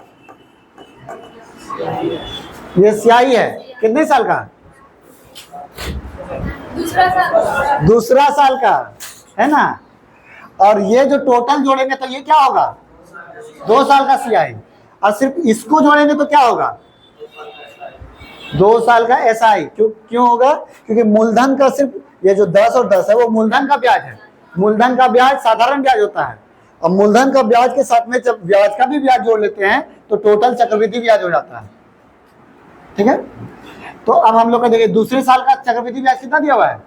ये सीआई है। कितने साल का, दूसरा साल का है ना। और ये जो टोटल जोड़ेंगे तो ये क्या होगा, 2 साल का सीआई। और सिर्फ इसको जोड़ेंगे तो क्या होगा, 2 साल का एसआई। क्यों होगा, क्योंकि मूलधन का सिर्फ ये जो 10 और 10 है वो मूलधन का ब्याज है। मूलधन का ब्याज साधारण ब्याज होता है और मूलधन का ब्याज के साथ में जब ब्याज का भी ब्याज जोड़ लेते हैं तो टोटल चक्रवृद्धि ब्याज हो जाता है। ठीक है, तो अब हम लोग का देखिए दूसरे साल का चक्रवृद्धि ब्याज कितना दिया हुआ है,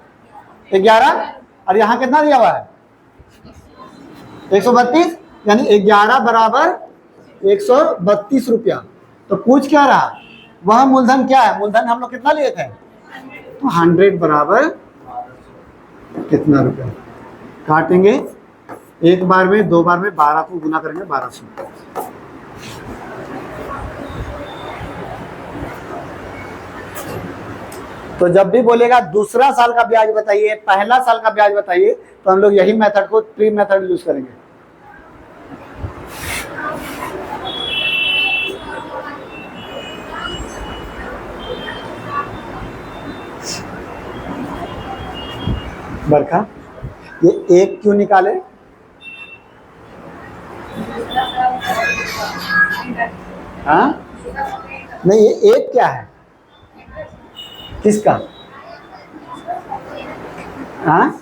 11, और यहाँ कितना दिया हुआ है, 132, यानी 11 बराबर 132 रुपया। तो पूछ क्या रहा, वह मूलधन क्या है, मूलधन हम लोग कितना लिए थे, तो 100 बराबर कितना रुपया। काटेंगे, एक बार में, 2 बार में, 12 को गुना करेंगे 1200। तो जब भी बोलेगा दूसरा साल का ब्याज बताइए, पहला साल का ब्याज बताइए, तो हम लोग यही मेथड को ट्री मेथड यूज करेंगे। बरखा, ये 1 क्यों निकाले, हाँ नहीं, ये 1 क्या है, किसका, हाँ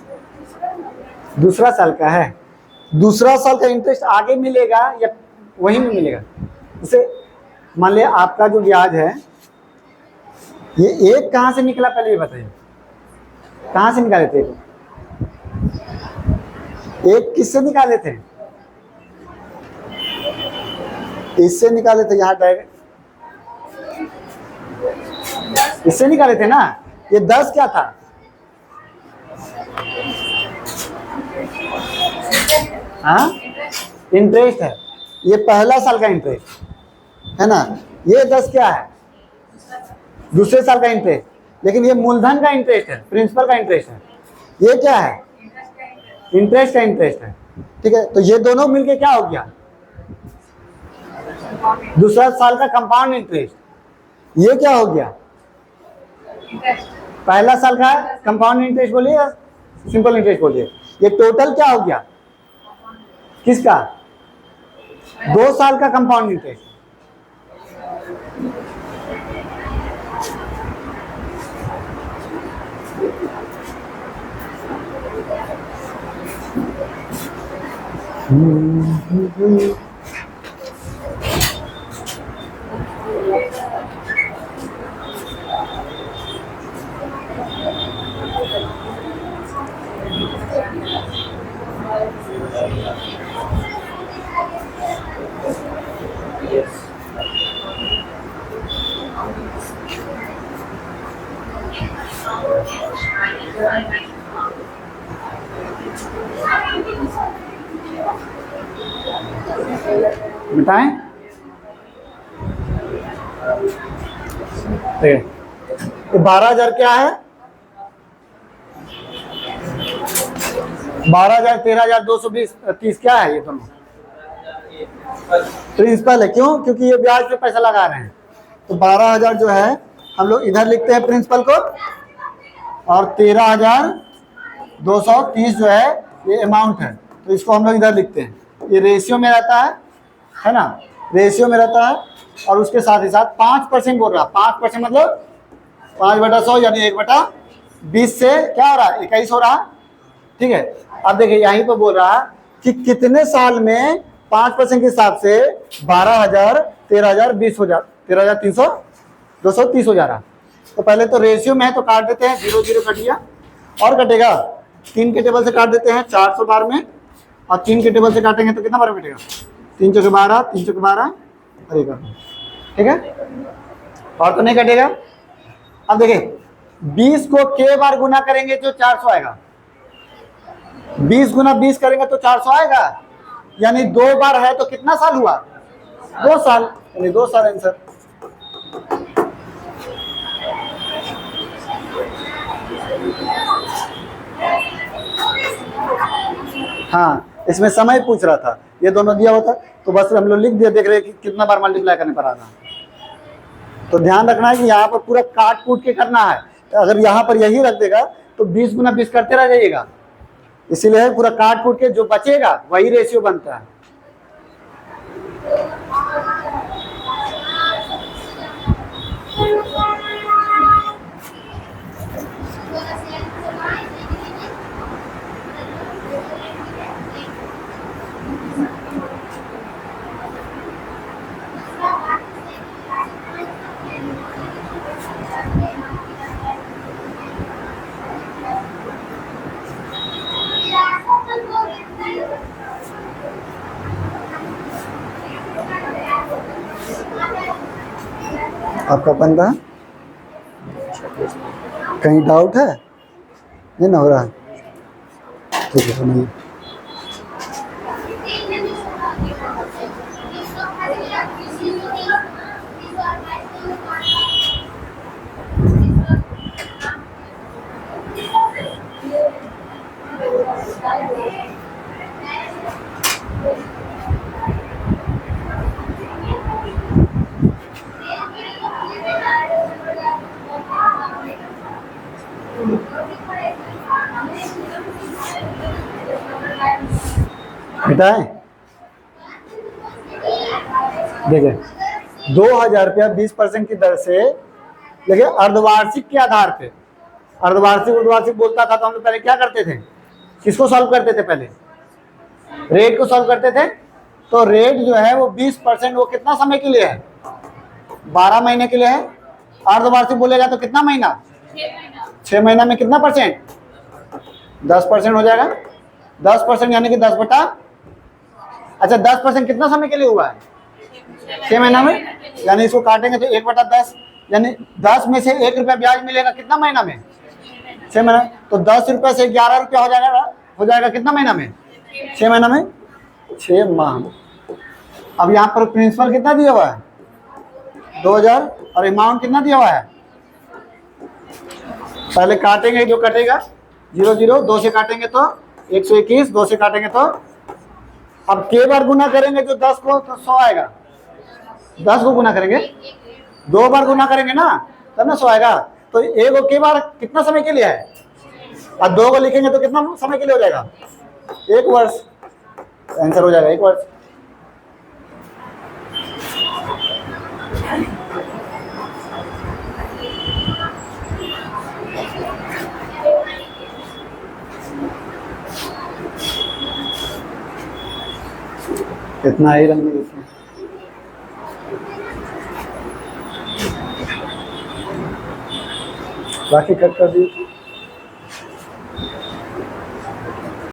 दूसरा साल का है। दूसरा साल का इंटरेस्ट आगे मिलेगा या वहीं में मिलेगा। जैसे मान लिया आपका जो ब्याज है, ये 1 कहाँ से निकला, पहले ये बताइए, कहाँ से निकाले थे, 1 किससे निकाले थे, इससे निकाले थे, यहाँ डायरेक्ट इससे निकाले थे ना। ये 10 क्या था, हाँ इंटरेस्ट है, ये पहला साल का इंटरेस्ट है ना। ये 10 क्या है, दूसरे साल का इंटरेस्ट, लेकिन ये मूलधन का इंटरेस्ट है, प्रिंसिपल का इंटरेस्ट है। ये क्या है, इंटरेस्ट का इंटरेस्ट है। ठीक है, तो ये दोनों मिलके क्या हो गया, दूसरा साल का कंपाउंड इंटरेस्ट। ये क्या हो गया, पहला साल का कंपाउंड इंटरेस्ट बोलिए या सिंपल इंटरेस्ट बोलिए। ये टोटल क्या हो गया, किसका, 2 साल का कंपाउंड इंटरेस्ट। बताएं, ठीक है, तो 12,000 क्या है, 12,000, 13,220, 30 क्या है, ये दोनों प्रिंसिपल है। क्यों, क्योंकि ये ब्याज पे पैसा लगा रहे हैं। तो 12,000 जो है हम लोग इधर लिखते हैं प्रिंसिपल को, और 13,230 जो है ये अमाउंट है, तो इसको हम लोग इधर लिखते हैं। ये रेशियो में रहता है ना, रेशियो में रहता है, और उसके साथ ही साथ 5% बोल रहा है। 5% मतलब 5/100 यानी 1/20 से क्या हो रहा है, 21 हो रहा है। ठीक है, अब देखिए यहीं पर बोल रहा है कि कितने साल में 5% के हिसाब से 12,000, 13,000, 20 हो जा 13,300, 230 हो जा रहा। तो पहले तो रेशियो में है तो काट देते हैं, 0 0 कट गया, और कटेगा 3 के टेबल से काट देते हैं 400 बार में, और 3 के टेबल से काटेंगे तो कितना बार कटेगा, 3 चौके 12, 3 चौके 12, अरे ठीक है, और तो नहीं कटेगा। अब देखिए 20 को के बार गुना करेंगे तो 400 आएगा, 20 गुना 20 करेंगे तो 400 आएगा, यानी 2 बार है तो कितना साल हुआ, 2 साल, यानी 2 साल आंसर। हाँ, इसमें समय पूछ रहा था, ये दोनों दिया होता तो बस हम लोग लिख दिया, देख रहे कि कितना बार मल्टीप्लाई करने पर आ रहा। तो ध्यान रखना है कि यहाँ पर पूरा काट कूट के करना है, तो अगर यहाँ पर यही रख देगा तो 20 गुना 20 करते रह जाइएगा, इसीलिए पूरा काट कूट के जो बचेगा वही रेशियो बनता है। आपका बंदा कहीं डाउट है, नहीं ना हो रहा है, ठीक है, नहीं बेटा है। देखिए 2,000 रुपया 20% की दर से, देखिए अर्धवार्षिक के आधार पे, अर्धवार्षिक अर्धवार्षिक बोलता था तो हम लोग पहले क्या करते थे, किसको सॉल्व करते थे, पहले रेट को सॉल्व करते थे। तो रेट जो है वो 20%, वो कितना समय के लिए है, 12 महीने के लिए है। अर्धवार्षिक बोलेगा तो कितना महीना, 6 महीना में कितना परसेंट, 10% हो जाएगा, 10% यानी कि 10 अच्छा 10% कितना समय के लिए हुआ है, 6 महीना में, यानी इसको काटेंगे तो 1/10, यानी 10 में से 1 रुपया ब्याज मिलेगा कितना महीना में, 6 महीना। तो 10 रुपये से 11 रुपया हो जाएगा कितना महीना में, 6 महीना में, 6 माह। अब यहाँ पर प्रिंसिपल कितना दिया हुआ है, 2,000, और अमाउंट कितना दिया हुआ है। पहले काटेंगे जो कटेगा 0 0, 2 से काटेंगे तो 121, 2 से काटेंगे तो, अब के बार गुना करेंगे जो 10 को तो 100 आएगा, 10 को गुना करेंगे, 2 बार गुना करेंगे ना तब ना 100 आएगा। तो एक को के बार कितना समय के लिए है, और 2 को लिखेंगे तो कितना समय के लिए हो जाएगा, 1 वर्ष, आंसर हो जाएगा 1 वर्ष। इतना ही रंग में बाकी कट कर दिए।